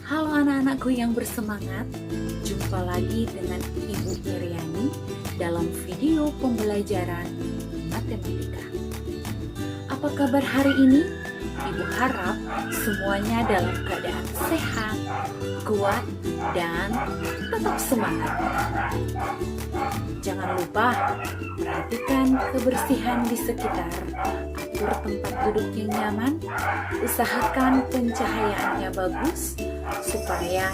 Halo anak-anakku yang bersemangat, jumpa lagi dengan Ibu Iriani dalam video pembelajaran matematika. Apa kabar hari ini? Ibu harap semuanya dalam keadaan sehat, kuat, dan tetap semangat. Jangan lupa perhatikan kebersihan di sekitar, atur tempat duduk yang nyaman, usahakan pencahayaannya bagus, supaya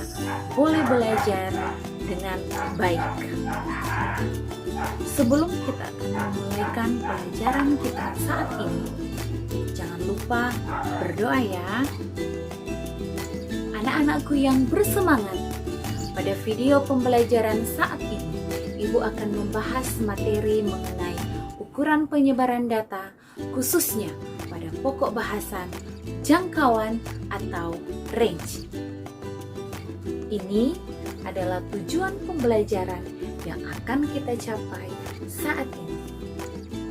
boleh belajar dengan baik. Sebelum kita akan memulaikan pelajaran kita saat ini, jangan lupa berdoa ya. Anak-anakku yang bersemangat, pada video pembelajaran saat ini, Ibu akan membahas materi mengenai ukuran penyebaran data, khususnya pada pokok bahasan jangkauan atau range. Ini adalah tujuan pembelajaran yang akan kita capai saat ini.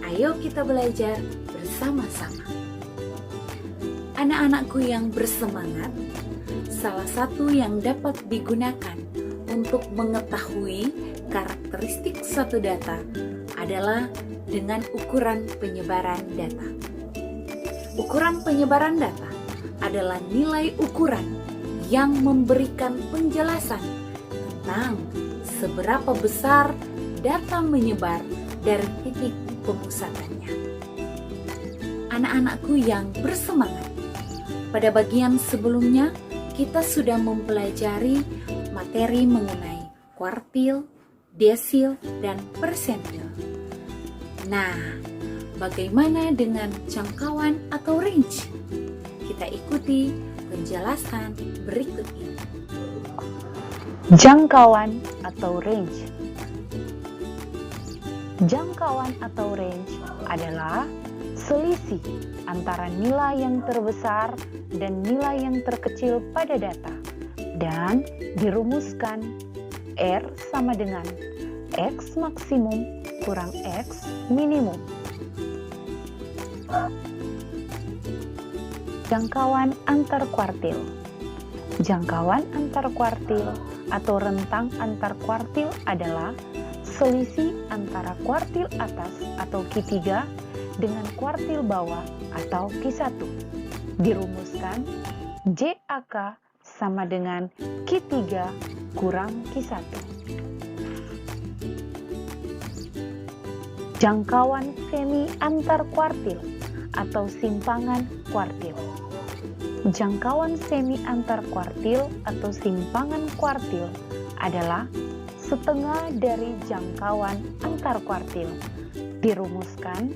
Ayo kita belajar bersama-sama. Anak-anakku yang bersemangat, salah satu yang dapat digunakan untuk mengetahui karakteristik suatu data adalah dengan ukuran penyebaran data. Ukuran penyebaran data adalah nilai ukuran yang memberikan penjelasan tentang seberapa besar data menyebar dari titik pemusatannya. Anak-anakku yang bersemangat, pada bagian sebelumnya kita sudah mempelajari materi mengenai kuartil, desil, dan persentil. Nah, bagaimana dengan jangkauan atau range? Kita ikuti penjelasan berikut ini. Jangkauan atau range. Jangkauan atau range adalah selisih antara nilai yang terbesar dan nilai yang terkecil pada data, dan dirumuskan R sama dengan X maksimum kurang X minimum. Jangkauan antar kuartil. Jangkauan antar kuartil atau rentang antar kuartil adalah selisih antara kuartil atas atau Q3 dengan kuartil bawah atau Q1. Dirumuskan JAK sama dengan Q3 kurang Q1. Jangkauan semi antar kuartil atau simpangan kuartil. Jangkauan semi antar kuartil atau simpangan kuartil adalah setengah dari jangkauan antar kuartil. Dirumuskan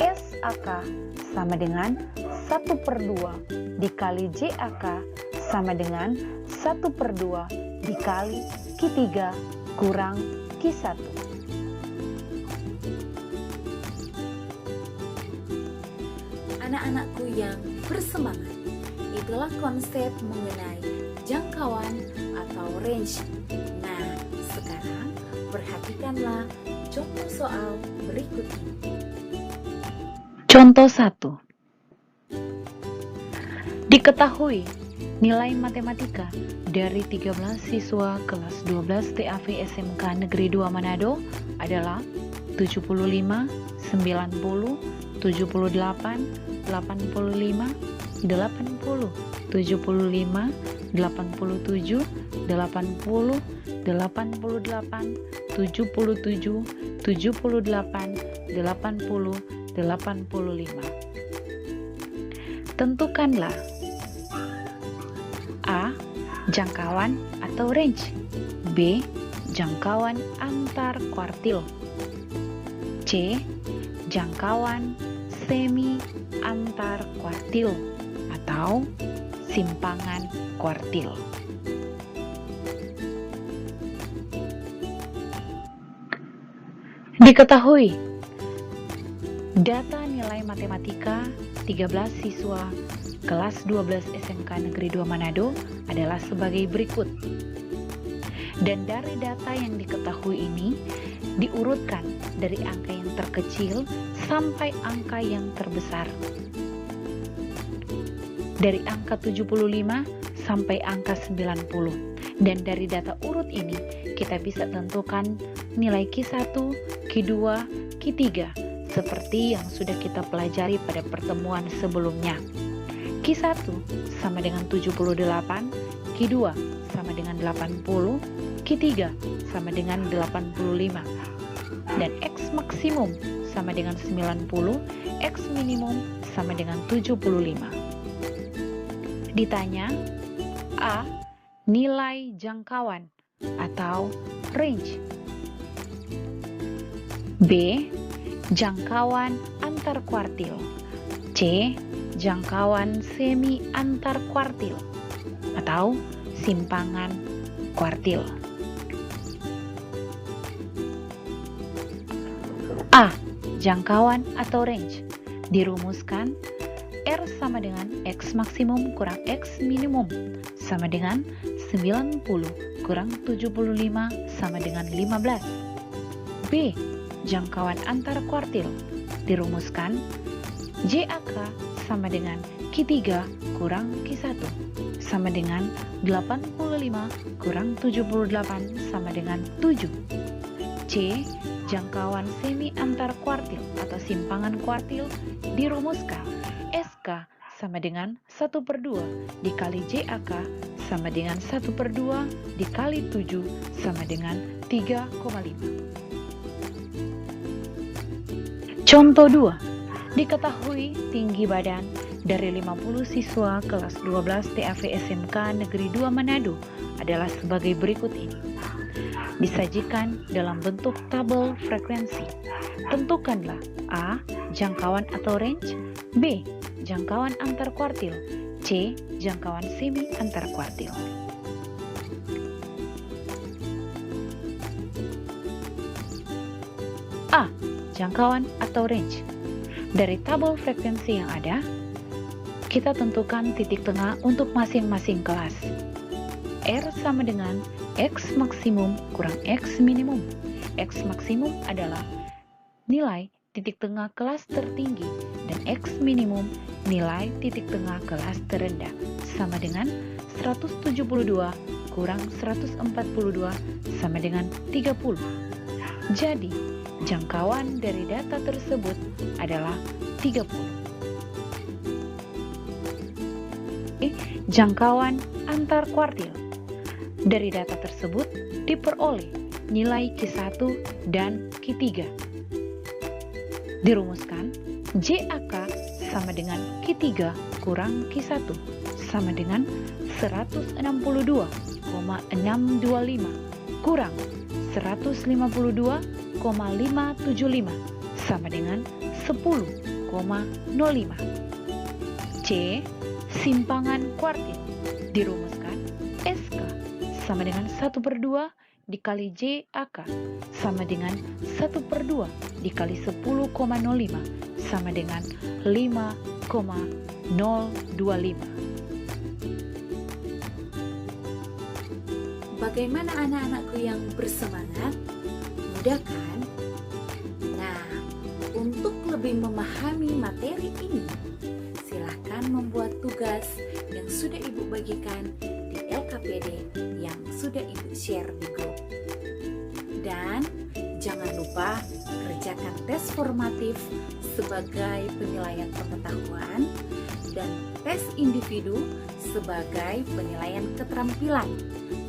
SAK sama dengan 1/2 dikali JAK sama dengan 1/2 dikali Q3 kurang Q1. Anak-anakku yang bersemangat, itulah konsep mengenai jangkauan atau range. Nah, sekarang perhatikanlah contoh soal berikut ini. Contoh 1. Diketahui nilai matematika dari 13 siswa kelas 12 TAV SMK Negeri 2 Manado adalah 75, 90, 78, 85, 80, 75, 87, 80, 88, 77, 78, 80, 85. Tentukanlah A. Jangkauan atau range. B. Jangkauan antar kuartil. C. Jangkauan semi antar kuartil atau simpangan kuartil. Diketahui data nilai matematika 13 siswa kelas 12 SMK Negeri 2 Manado adalah sebagai berikut. Dan dari data yang diketahui ini diurutkan dari angka yang terkecil sampai angka yang terbesar. Dari angka 75 sampai angka 90. Dan dari data urut ini, kita bisa tentukan nilai Q1, Q2, Q3, seperti yang sudah kita pelajari pada pertemuan sebelumnya. Q1 sama dengan 78, Q2 sama dengan 80, Q3 sama dengan 85. Dan X maksimum sama dengan 90, X minimum sama dengan 75. Ditanya, A. Nilai jangkauan atau range. B. Jangkauan antar kuartil. C. Jangkauan semi antar kuartil atau simpangan kuartil. A. Jangkauan atau range. Dirumuskan R sama dengan X maksimum kurang X minimum sama dengan 90 kurang 75 sama dengan 15. B. Jangkauan antar kuartil. Dirumuskan JAK sama dengan Q3 kurang Q1 sama dengan 85 kurang 78 sama dengan 7. C. Jangkauan semi antar kuartil atau simpangan kuartil. Dirumuskan SK sama dengan 1/2 dikali JAK sama dengan 1/2 dikali 7 sama dengan 3,5. Contoh 2. Diketahui tinggi badan dari 50 siswa kelas 12 TAV SMK Negeri 2 Manado adalah sebagai berikut ini. Disajikan dalam bentuk tabel frekuensi. Tentukanlah A. Jangkauan atau range, B. Jangkauan antar kuartil, C. Jangkauan semi antar kuartil. A. Jangkauan atau range. Dari tabel frekuensi yang ada, kita tentukan titik tengah untuk masing-masing kelas. R sama dengan X maksimum kurang X minimum. X maksimum adalah nilai titik tengah kelas tertinggi dan X minimum nilai titik tengah kelas terendah sama dengan 172 kurang 142 sama dengan 30. Jadi, jangkauan dari data tersebut adalah 30. Jangkauan antar kuartil. Dari data tersebut diperoleh nilai Q1 dan Q3. Dirumuskan JAK sama dengan Q3 kurang Q1 sama dengan 162,625 kurang 152,575 sama dengan 10,05. C. Simpangan kuartil. Dirumuskan SK sama dengan 1/2 dikali JAK sama dengan 1/2 dikali 10,05 sama dengan 5,025. Bagaimana anak-anakku yang bersemangat? Mudah kan? Nah, untuk lebih memahami materi ini, silahkan membuat tugas yang sudah Ibu bagikan di LKPD yang sudah Ibu share di grup. Dan jangan lupa kerjakan tes formatif sebagai penilaian pengetahuan dan tes individu sebagai penilaian keterampilan.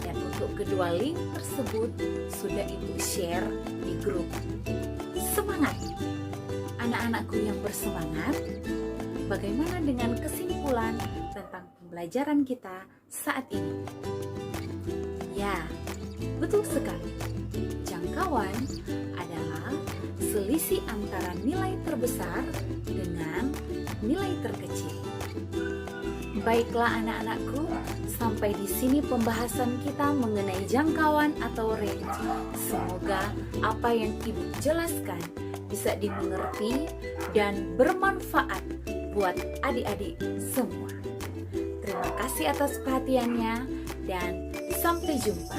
Dan untuk kedua link tersebut sudah Ibu share di grup. Semangat! Anak-anakku yang bersemangat, bagaimana dengan kesimpulan tentang pembelajaran kita saat ini? Ya, betul sekali. Jangkauan adalah selisih antara nilai terbesar dengan nilai terkecil. Baiklah anak-anakku, sampai di sini pembahasan kita mengenai jangkauan atau range. Semoga apa yang Ibu jelaskan bisa dimengerti dan bermanfaat buat adik-adik semua. Terima kasih atas perhatiannya dan sampai jumpa.